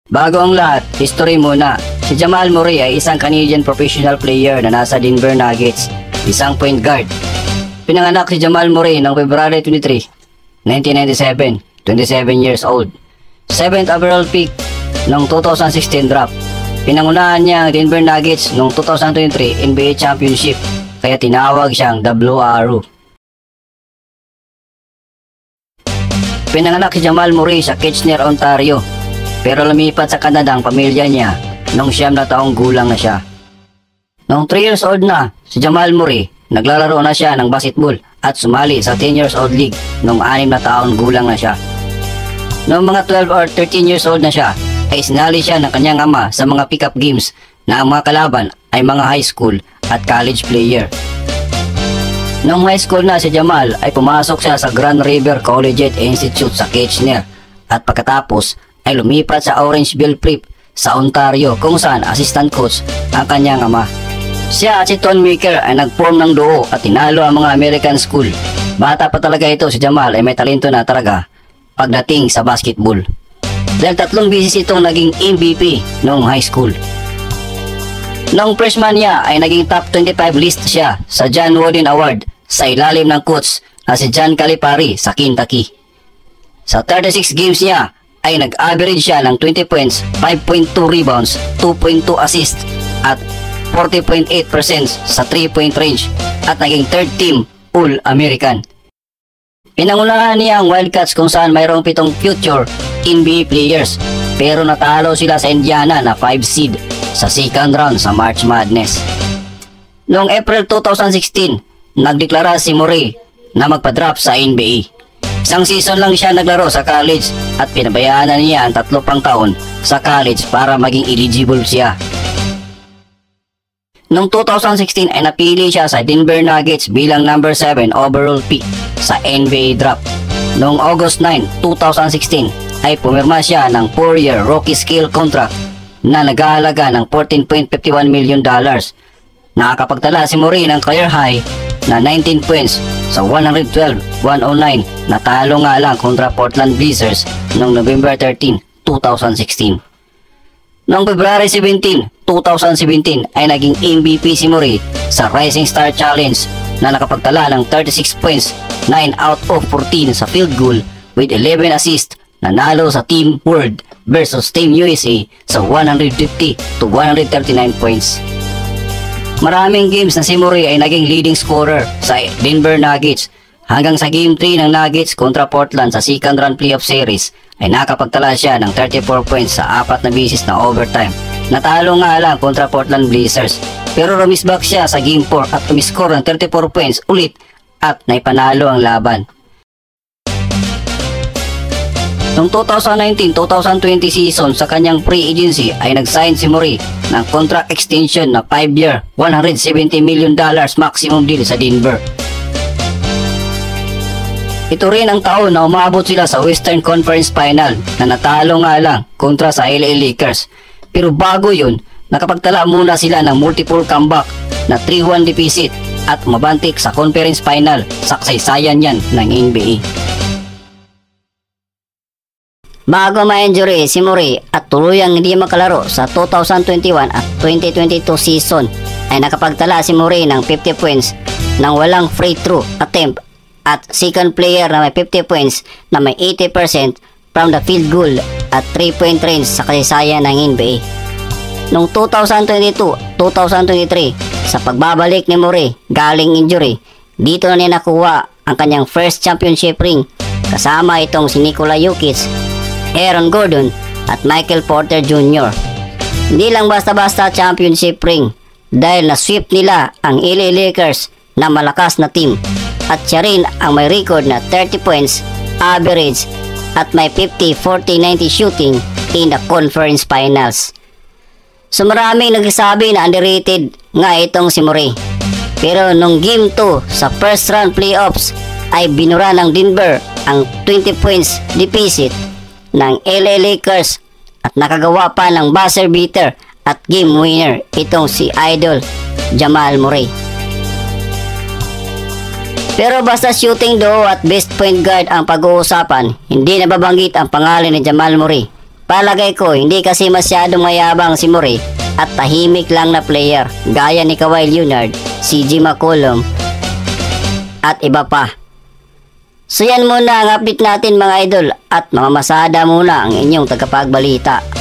Bago ang lahat, history muna. Si Jamal Murray ay isang Canadian professional player na nasa Denver Nuggets, isang point guard. Pinanganak si Jamal Murray noong February 23, 1997, 27 years old. 7th overall pick noong 2016 draft. Pinangunahan niya ang Denver Nuggets noong 2023 NBA Championship, kaya tinawag siyang The Blue Arrow. Pinanganak si Jamal Murray sa Kitchener, Ontario, pero lumipat sa Canada ang pamilya niya noong 9 na taong gulang na siya. Noong 3 years old na, si Jamal Murray, naglalaro na siya ng basketball at sumali sa 10 years old league noong 6 na taong gulang na siya. Noong mga 12 or 13 years old na siya, ay sinali siya ng kanyang ama sa mga pick-up games na ang mga kalaban ay mga high school at college player. Noong high school na si Jamal ay pumasok siya sa Grand River Collegiate Institute sa Kitchener at pagkatapos ay lumipat sa Orangeville Prep sa Ontario kung saan assistant coach ang kanyang ama. Siya at si Ton Maker ay nag-form ng duo at tinalo ang mga American school. Bata pa talaga ito, si Jamal ay may talento na talaga pagdating sa basketball. Dahil 3 beses itong naging MVP noong high school. Noong freshman niya ay naging top 25 list siya sa John Wooden Award sa ilalim ng coach na si John Calipari sa Kentucky. Sa 36 games niya ay nag-average siya ng 20 points, 5.2 rebounds, 2.2 assists at 40.8% sa 3-point range at naging 3rd team All-American. Pinangunahan niya ang Wildcats kung saan mayroong 7 future NBA players pero natalo sila sa Indiana na 5 seed sa 2nd round sa March Madness. Noong April 2016, nagdeklara si Murray na magpa-drop sa NBA. Isang season lang siya naglaro sa college at pinabayaan na niya ang 3 pang taon sa college para maging eligible siya. Noong 2016 ay napili siya sa Denver Nuggets bilang number 7 overall pick sa NBA draft. Noong August 9, 2016 ay pumirma siya ng 4-year rookie scale contract na nag-aalaga ng $14.51 million. Nakakapagtala si Murray ng career high na 19 points sa 112-109 na talo nga lang kontra Portland Blazers noong November 13, 2016. Noong February 17, 2017 ay naging MVP si Murray sa Rising Star Challenge na nakapagtala ng 36 points, 9 out of 14 sa field goal with 11 assists, nanalo sa Team World versus Team USA sa 150-139 points. Maraming games na si Murray ay naging leading scorer sa Denver Nuggets hanggang sa Game 3 ng Nuggets kontra Portland sa 2nd round playoff series ay nakapagtala siya ng 34 points sa 4 na beses na overtime. Natalo nga lang kontra Portland Blazers pero rumisback siya sa Game 4 at umiscore ng 34 points ulit at naipanalo ang laban. Noong 2019-2020 season sa kanyang free agency ay nag-sign si Murray ng contract extension na 5-year, $170 million maximum deal sa Denver. Ito rin ang taon na umabot sila sa Western Conference Final na natalo nga lang kontra sa LA Lakers. Pero bago yun, nakapagtala muna sila ng multiple comeback na 3-1 deficit at mabantik sa Conference Final sa kasaysayan yan ng NBA. Bago ma-injury si Murray at tuluyang hindi makalaro sa 2021 at 2022 season ay nakapagtala si Murray ng 50 points nang walang free throw attempt at second player na may 50 points na may 80% from the field goal at 3-point range sa kasaysayan ng NBA. Noong 2022-2023 sa pagbabalik ni Murray galing injury, dito na niya nakuha ang kanyang first championship ring kasama itong si Nikola Jokic, Aaron Gordon at Michael Porter Jr. Hindi lang basta-basta championship ring dahil na-sweep nila ang LA Lakers na malakas na team at siya rin ang may record na 30 points average at may 50-40-90 shooting in the conference finals. So maraming nagsasabi na underrated nga itong si Murray. Pero nung game 2 sa first round playoffs ay binura ng Denver ang 20 points deficit ng LA Lakers at nakagawa pa ng buzzer beater at game winner itong si Idol Jamal Murray. Pero basta shooting duo at best point guard ang pag-uusapan, hindi nababanggit ang pangalan ni Jamal Murray Palagay ko, hindi kasi masyadong mayabang si Murray at tahimik lang na player gaya ni Kawhi Leonard, CJ McCollum at iba pa. So yan muna ang update natin mga idol at mamamasada muna ang inyong tagapagbalita.